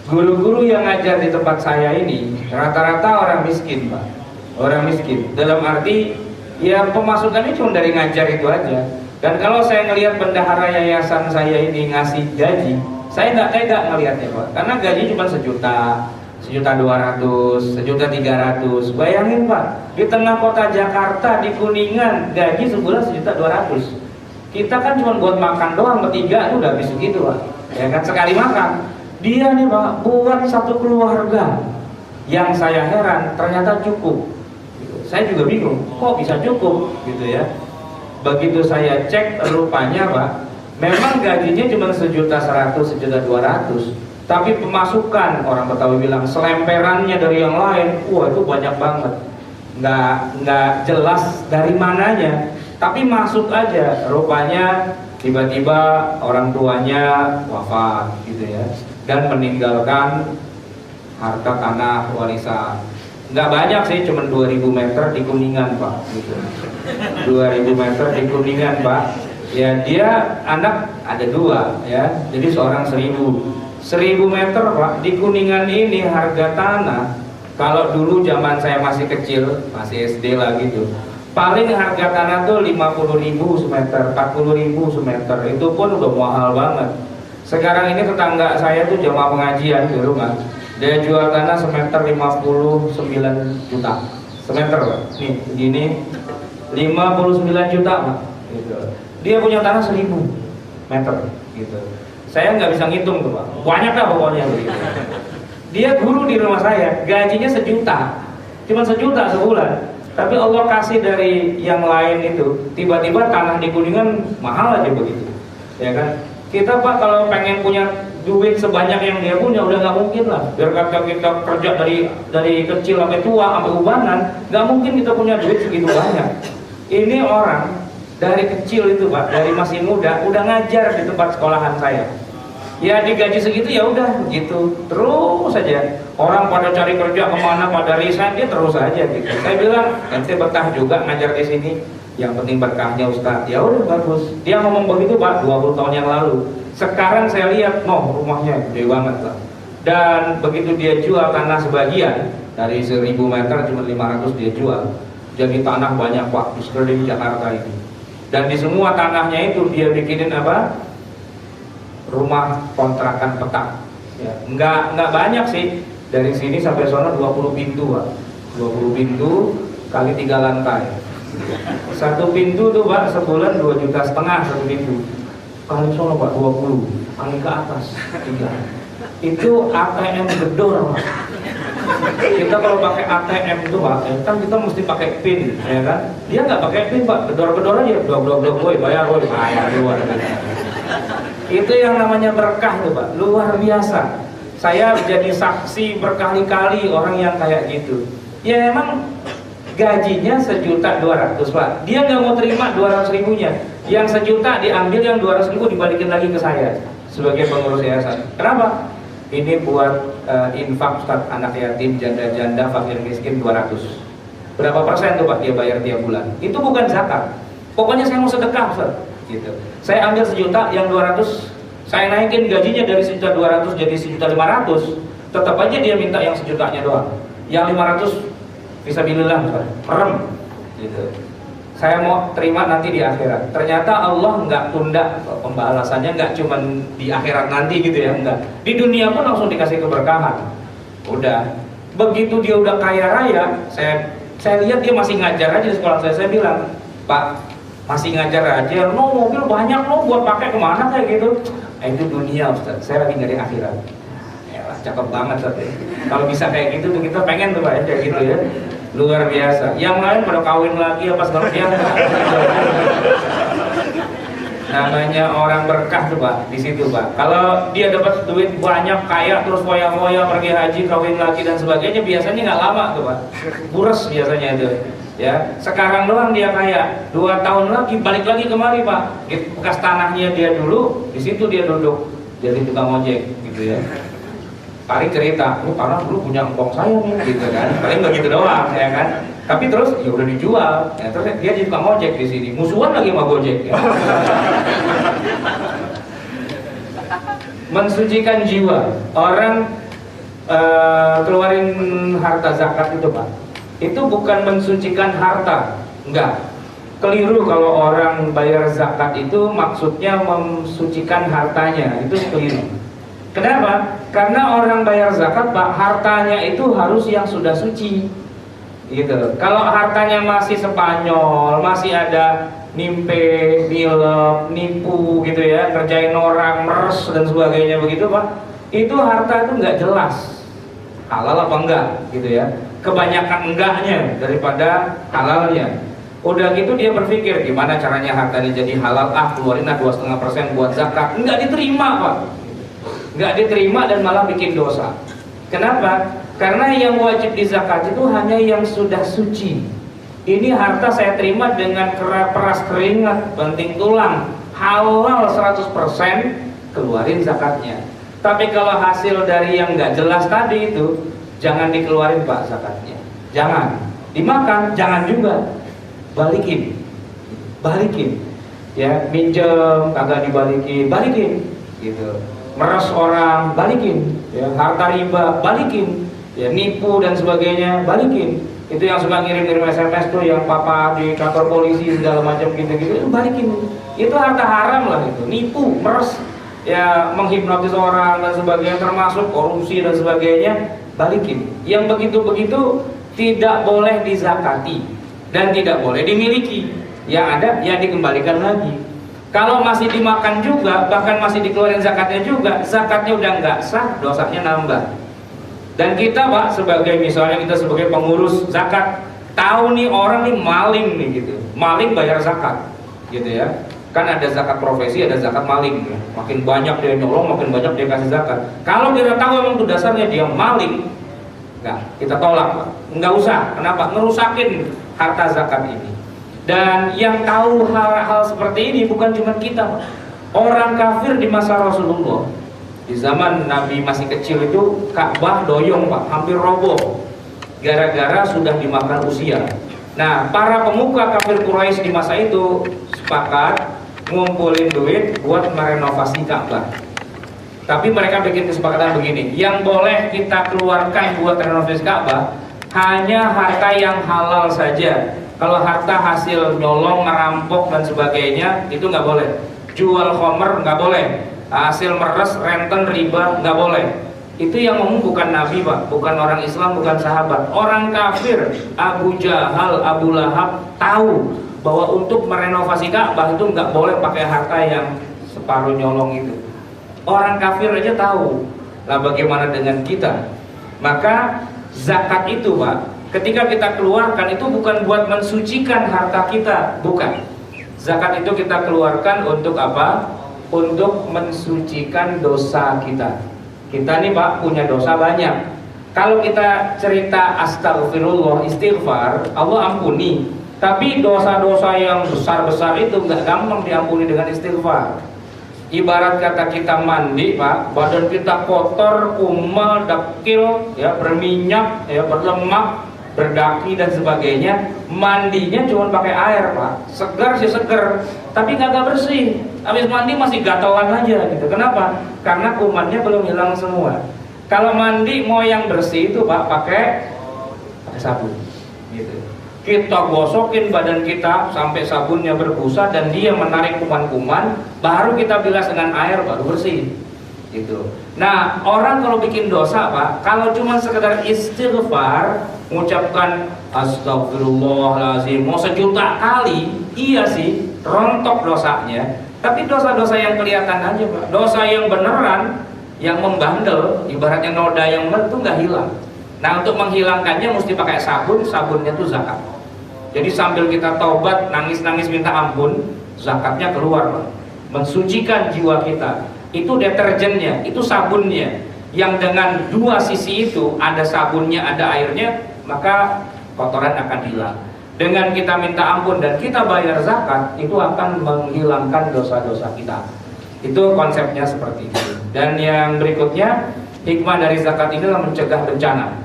Guru-guru yang ngajar di tempat saya ini rata-rata orang miskin Pak. Orang miskin dalam arti ya pemasukannya cuma dari ngajar itu aja. Dan kalau saya ngelihat bendahara yayasan saya ini ngasih gaji, saya nggak tega ngelihatnya Pak. Karena gaji cuma 1 juta, 1.200.000, 1.300.000. Bayangin Pak, di tengah kota Jakarta di Kuningan gaji sebulan 1.200.000. Kita kan cuma buat makan doang bertiga itu udah habis segitu Pak. Ya kan, sekali makan. Dia nih Pak buat satu keluarga. Yang saya heran ternyata cukup. Saya juga bingung, kok bisa cukup gitu ya. Begitu saya cek rupanya Pak, memang gajinya cuma 1.100.000, 1.200.000. Tapi pemasukan, orang Betawi bilang selemperannya dari yang lain, wah itu banyak banget. Nggak jelas dari mananya, tapi masuk aja. Rupanya tiba-tiba orang tuanya wafat gitu ya, dan meninggalkan harta tanah warisan. Nggak banyak sih, cuma 2.000 meter di Kuningan Pak gitu. 2.000 meter di Kuningan Pak. Ya dia anak ada 2 ya, jadi seorang 1.000 meter Pak. Di Kuningan ini harga tanah, kalau dulu zaman saya masih kecil, masih SD lah gitu, paling harga tanah tuh 50.000 semeter, 40.000 semeter. Itu pun udah mahal banget. Sekarang ini tetangga saya tuh jamaah pengajian di rumah, dia jual tanah semeter 59 juta semeter Pak. Nih begini 59 juta Pak gitu. Dia punya tanah 1.000 meter gitu. Saya nggak bisa ngitung tuh Pak, banyak lah pokoknya begitu. Dia guru di rumah saya, gajinya 1 juta, cuma 1 juta sebulan. Tapi Allah kasih dari yang lain itu, tiba-tiba tanah di Kuningan mahal aja begitu, ya kan? Kita Pak kalau pengen punya duit sebanyak yang dia punya udah nggak mungkin lah. Biar kata kita kerja dari kecil sampai tua sampai ubanan, nggak mungkin kita punya duit segitu banyak. Ini orang Dari kecil itu Pak, dari masih muda udah ngajar di tempat sekolahan saya. Ya digaji segitu ya udah gitu terus saja. Orang pada cari kerja kemana, pada resign, dia terus aja gitu. Saya bilang ente betah juga ngajar di sini, yang penting berkahnya Ustaz. Ya udah bagus. Dia ngomong begitu Pak 20 tahun yang lalu. Sekarang saya lihat, rumahnya gede banget Pak. Dan begitu dia jual tanah sebagian dari 1000 meter cuma 500 dia jual. Jadi tanah banyak Pak di sekeliling Jakarta ini. Dan di semua tanahnya itu dia bikinin apa? Rumah kontrakan petak. Ya, enggak banyak sih. Dari sini sampai sana 20 pintu, Pak. 20 pintu kali 3 lantai. Satu pintu tuh, Pak, sebulan 2,5 juta satu pintu. Kali sana, Pak, 20. Kali ke atas 3. Itu ATM gedor, Pak. Kita kalau pakai ATM itu Pak, kan kita mesti pakai PIN, ya kan? Dia nggak pakai PIN Pak, gedor-gedor aja, blok, woi bayar luar. Itu yang namanya berkah tuh Pak, luar biasa. Saya jadi saksi berkali-kali orang yang kayak gitu. Ya emang gajinya 1.200.000 Pak, dia nggak mau terima 200.000-nya, yang 1 juta diambil, yang 200.000 dibalikin lagi ke saya sebagai pengurus yayasan. Kenapa? Ini buat infak Ustaz, anak yatim, janda-janda, fakir miskin 200. Berapa persen tuh Pak dia bayar tiap bulan? Itu bukan zakat. Pokoknya saya mau sedekah Ustaz. Gitu. Saya ambil 1 juta, yang 200 saya naikin gajinya dari 1.200.000 jadi 1.500.000. Tetap aja dia minta yang 1 jutanya doang. Yang 500 fisabilillah Ustaz. Merem. Gitu. Saya mau terima nanti di akhirat. Ternyata Allah nggak tunda pembalasannya, nggak cuma di akhirat nanti gitu ya, enggak. Di dunia pun langsung dikasih keberkahan. Udah. Begitu dia udah kaya raya, saya lihat dia masih ngajar aja di sekolah saya. Saya bilang, Pak, masih ngajar aja, mobil banyak buat pakai kemana kayak gitu. Itu dunia Ustaz, saya lagi nyari akhirat. Yalah, cakep banget Ustaz. Kalau bisa kayak gitu tuh kita pengen tuh Pak, kayak gitu ya. Luar biasa. Yang lain pada kawin lagi apa segala dia. Namanya orang berkah tuh Pak, di situ Pak. Kalau dia dapat duit banyak, kaya, terus foya-foya pergi haji, kawin lagi dan sebagainya, biasanya nggak lama tuh Pak. Bures biasanya itu. Ya, sekarang doang dia kaya, 2 tahun lagi balik lagi kemari Pak. Bekas tanahnya dia dulu, di situ dia duduk jadi tukang ojek gitu ya. Paling cerita, karena dulu punya engkong saya nih, gitu kan. Paling begitu doang, ya kan. Tapi terus ya udah dijual, ya, terus dia jadi tukang ojek di sini. Musuhan lagi sama Gojek. Ya. Mensucikan jiwa, orang keluarin harta zakat itu Pak. Itu bukan mensucikan harta, enggak. Keliru kalau orang bayar zakat itu maksudnya mensucikan hartanya, itu keliru. Kenapa? Karena orang bayar zakat Pak, hartanya itu harus yang sudah suci gitu. Kalau hartanya masih Spanyol, masih ada nimpe, nilep, nipu gitu ya, kerjain orang, meres dan sebagainya begitu Pak, itu harta itu nggak jelas halal apa enggak gitu ya. Kebanyakan enggaknya daripada halalnya. Udah gitu dia berpikir gimana caranya harta ini jadi halal, keluarin 2,5% buat zakat. Nggak diterima Pak, nggak diterima dan malah bikin dosa. Kenapa? Karena yang wajib di zakat itu hanya yang sudah suci. Ini harta saya terima dengan peras keringat, banting tulang, halal 100%, keluarin zakatnya. Tapi kalau hasil dari yang nggak jelas tadi itu, jangan dikeluarin Pak zakatnya. Jangan dimakan, jangan juga balikin. Ya, minjem kagak balikin gitu. Meres orang, balikin. Ya, harta riba, balikin. Ya, nipu dan sebagainya, balikin. Itu yang suka ngirim-ngirim SMS tuh, yang papa di kantor polisi segala macam gitu-gitu, itu balikin. Itu harta haram lah itu, nipu, meres, ya menghipnotis orang dan sebagainya, termasuk korupsi dan sebagainya, balikin. Yang begitu-begitu tidak boleh dizakati dan tidak boleh dimiliki. Yang ada ya dikembalikan lagi. Kalau masih dimakan juga, bahkan masih dikeluarin zakatnya juga, zakatnya udah nggak sah, dosanya nambah. Dan kita Pak, sebagai misalnya kita sebagai pengurus zakat, tahu nih orang nih maling nih gitu, maling bayar zakat, gitu ya. Kan ada zakat profesi, ada zakat maling. Ya. Makin banyak dia nyolong, makin banyak dia kasih zakat. Kalau kita tahu emang itu dasarnya dia maling, nggak, kita tolak Pak. Nggak usah. Kenapa? Ngerusakin harta zakat ini. Dan yang tahu hal-hal seperti ini bukan cuma kita. Orang kafir di masa Rasulullah, di zaman Nabi masih kecil itu, Ka'bah doyong Pak, hampir roboh gara-gara sudah dimakan usia. Nah, para pemuka kafir Quraisy di masa itu sepakat ngumpulin duit buat merenovasi Ka'bah. Tapi mereka bikin kesepakatan begini, yang boleh kita keluarkan buat renovasi Ka'bah hanya harta yang halal saja. Kalau harta hasil nyolong, ngerampok dan sebagainya itu nggak boleh. Jual khomer nggak boleh. Hasil meres, renten, riba nggak boleh. Itu yang ngomong bukan Nabi Pak, bukan orang Islam, bukan sahabat. Orang kafir, Abu Jahal, Abu Lahab tahu bahwa untuk merenovasi Ka'bah itu nggak boleh pakai harta yang separuh nyolong itu. Orang kafir aja tahu. Nah, bagaimana dengan kita? Maka zakat itu Pak, ketika kita keluarkan itu bukan buat mensucikan harta kita, bukan. Zakat itu kita keluarkan untuk apa? Untuk mensucikan dosa kita. Kita nih Pak punya dosa banyak. Kalau kita cerita astagfirullah, istighfar, Allah ampuni. Tapi dosa-dosa yang besar-besar itu nggak gampang diampuni dengan istighfar. Ibarat kata kita mandi Pak, badan kita kotor, kumal, dekil, ya, berminyak, ya, berlemak, berdaki dan sebagainya. Mandinya cuma pakai air Pak, segar sih seger, tapi nggak bersih. Habis mandi masih gatelan aja gitu. Kenapa? Karena kumannya belum hilang semua. Kalau mandi mau yang bersih itu Pak pakai sabun gitu. Kita gosokin badan kita sampai sabunnya berbusa dan dia menarik kuman-kuman, baru kita bilas dengan air, baru bersih gitu. Nah, orang kalau bikin dosa Pak, kalau cuma sekedar istighfar, mengucapkan astagfirullahaladzim mau 1.000.000 kali, iya sih rontok dosanya. Tapi dosa-dosa yang kelihatan aja Pak, dosa yang beneran, yang membandel, ibaratnya noda yang bener itu nggak hilang. Nah, untuk menghilangkannya mesti pakai sabun, sabunnya tuh zakat. Jadi sambil kita taubat, nangis-nangis minta ampun, zakatnya keluar Pak. Mensucikan jiwa kita. Itu deterjennya, itu sabunnya. Yang dengan dua sisi itu, ada sabunnya, ada airnya, maka kotoran akan hilang. Dengan kita minta ampun dan kita bayar zakat, itu akan menghilangkan dosa-dosa kita. Itu konsepnya seperti itu. Dan yang berikutnya, hikmah dari zakat ini adalah mencegah bencana.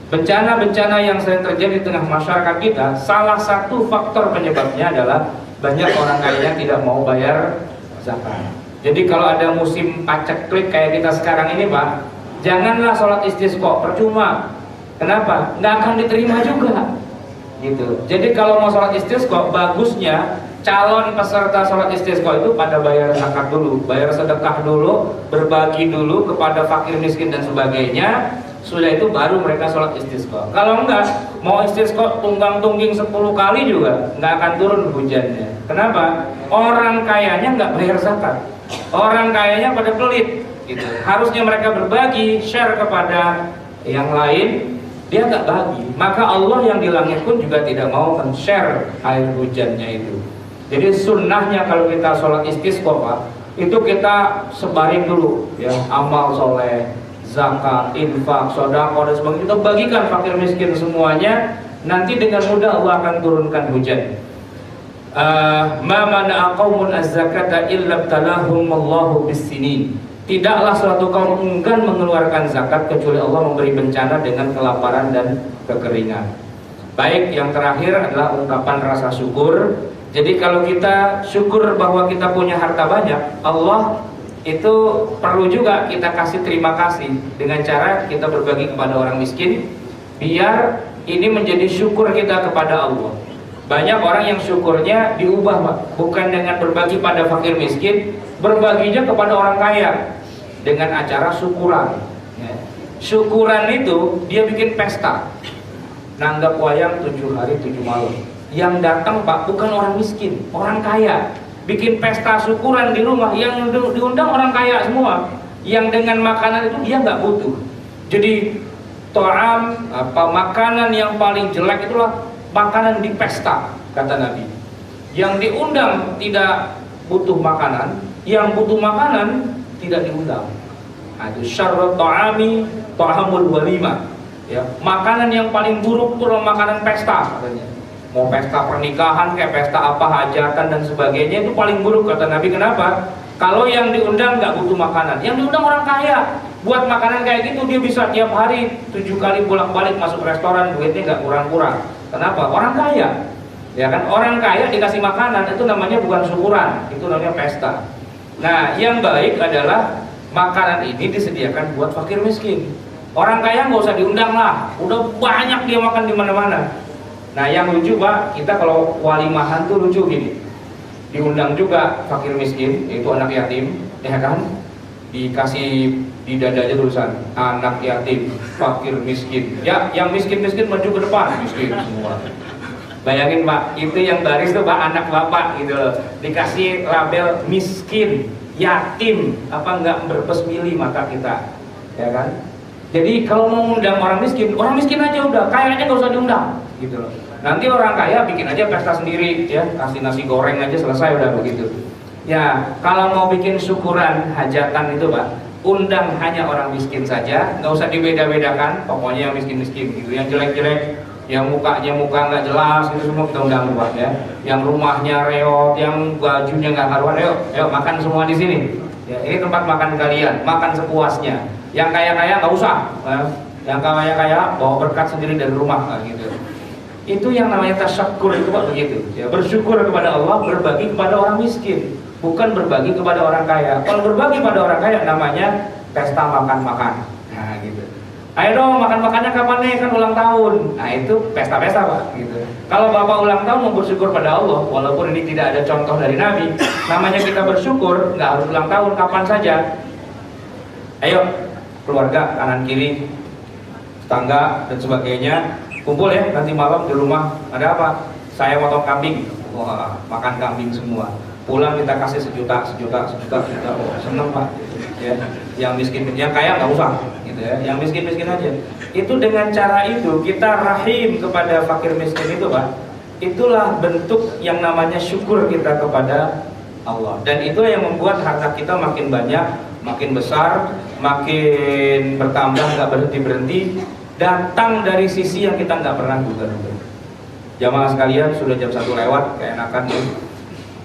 Bencana-bencana yang sering terjadi di tengah masyarakat kita, salah satu faktor penyebabnya adalah banyak orang kaya yang tidak mau bayar zakat. Jadi kalau ada musim paceklik kayak kita sekarang ini Pak, janganlah sholat istisqa, percuma. Kenapa? Nggak akan diterima juga gitu. Jadi kalau mau sholat istisqa, bagusnya calon peserta sholat istisqa itu pada bayar zakat dulu, bayar sedekah dulu, berbagi dulu kepada fakir miskin dan sebagainya. Sudah itu baru mereka sholat istisqa. Kalau enggak, mau istisqa tunggang-tungging 10 kali juga nggak akan turun hujannya. Kenapa? Orang kayanya nggak bayar zakat. Orang kayanya pada pelit gitu. Harusnya mereka berbagi, share kepada yang lain, dia nggak bagi. Maka Allah yang di langit pun juga tidak mau men-share air hujannya itu. Jadi sunnahnya kalau kita sholat istisqa Pak, itu kita sebarin dulu ya, amal soleh, zakat, infak, sedekah dan sebagainya, kita bagikan fakir miskin semuanya. Nanti dengan mudah Allah akan turunkan hujan. Ma mana'a qaumun az-zakata illa ibtalahum Allahu bis-sinin. Tidaklah suatu kaum enggan mengeluarkan zakat kecuali Allah memberi bencana dengan kelaparan dan kekeringan. Baik, yang terakhir adalah ungkapan rasa syukur. Jadi kalau kita syukur bahwa kita punya harta banyak, Allah itu perlu juga kita kasih terima kasih dengan cara kita berbagi kepada orang miskin, biar ini menjadi syukur kita kepada Allah. Banyak orang yang syukurnya diubah Pak, bukan dengan berbagi pada fakir miskin, berbaginya kepada orang kaya dengan acara syukuran. Syukuran itu dia bikin pesta, nanggap wayang 7 hari 7 malam. Yang datang Pak bukan orang miskin, orang kaya. Bikin pesta syukuran di rumah, yang diundang orang kaya semua. Yang dengan makanan itu dia nggak butuh. Jadi to'am, makanan yang paling jelek itulah makanan di pesta, kata Nabi. Yang diundang tidak butuh makanan, yang butuh makanan tidak diundang. Nah, itu syarrut to'ami to'amul walimah. Ya, makanan yang paling buruk itu adalah makanan pesta katanya. Mau pesta pernikahan, kayak pesta apa, hajatan dan sebagainya, itu paling buruk kata Nabi. Kenapa? Kalau yang diundang nggak butuh makanan, yang diundang orang kaya. Buat makanan kayak gitu dia bisa tiap hari 7 kali bolak-balik masuk restoran, duitnya nggak kurang-kurang. Kenapa? Orang kaya. Ya kan, orang kaya dikasih makanan itu namanya bukan syukuran, itu namanya pesta. Nah, yang baik adalah makanan ini disediakan buat fakir miskin. Orang kaya nggak usah diundang lah, udah banyak dia makan di mana-mana. Nah, yang lucu Pak, kita kalau walimahan tuh lucu gini, diundang juga fakir miskin, yaitu anak yatim, ya kan? Dikasih di dadanya tulisan anak yatim, fakir miskin. Ya, yang miskin-miskin maju ke depan, miskin semua. Bayangin Pak, itu yang baris tuh Pak, anak bapak gitu loh. Dikasih label miskin, yatim, apa enggak berpesmili mata kita, ya kan? Jadi kalau mau undang orang miskin aja udah, kayaknya nggak usah diundang, gitu loh. Nanti orang kaya bikin aja pesta sendiri, ya, kasih nasi goreng aja selesai udah begitu. Ya, kalau mau bikin syukuran hajatan itu Pak, undang hanya orang miskin saja, nggak usah dibeda-bedakan, pokoknya yang miskin-miskin gitu, yang jelek-jelek, yang mukanya nggak jelas itu semua kita undang Pak, ya. Yang rumahnya reot, yang bajunya nggak karuan, ayo makan semua di sini. Ya, ini tempat makan kalian, makan sepuasnya. Yang kaya-kaya nggak usah, ya. Yang kaya-kaya bawa berkat sendiri dari rumah, gitu. Itu yang namanya tasyakur itu Pak, begitu. Ya, bersyukur kepada Allah, berbagi kepada orang miskin, bukan berbagi kepada orang kaya. Kalau berbagi pada orang kaya namanya pesta makan-makan. Nah, gitu. Ayo dong makan-makannya kapan nih, kan ulang tahun. Nah, itu pesta-pesta Pak, gitu. Kalau Bapak ulang tahun mau bersyukur pada Allah, walaupun ini tidak ada contoh dari Nabi, namanya kita bersyukur, nggak harus ulang tahun, kapan saja. Ayo keluarga kanan kiri, tetangga dan sebagainya, kumpul ya nanti malam di rumah. Ada apa? Saya potong kambing. Wah, makan kambing semua. Pulang kita kasih sejuta. Oh, seneng Pak. Ya, yang miskin, yang kaya nggak usah, gitu ya. Yang miskin aja. Itu dengan cara itu kita rahim kepada fakir miskin itu Pak. Itulah bentuk yang namanya syukur kita kepada Allah. Dan itulah yang membuat harta kita makin banyak, makin besar, makin bertambah, nggak berhenti. Datang dari sisi yang kita nggak pernah duga-duga. Jamaah sekalian, sudah jam 1 lewat, keenakan ya.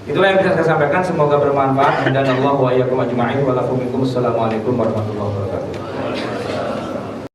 Itulah yang bisa saya sampaikan, semoga bermanfaat. Dan Allah wa iyyakum ajma'in wa lakum minkum. Assalamualaikum warahmatullahi wabarakatuh.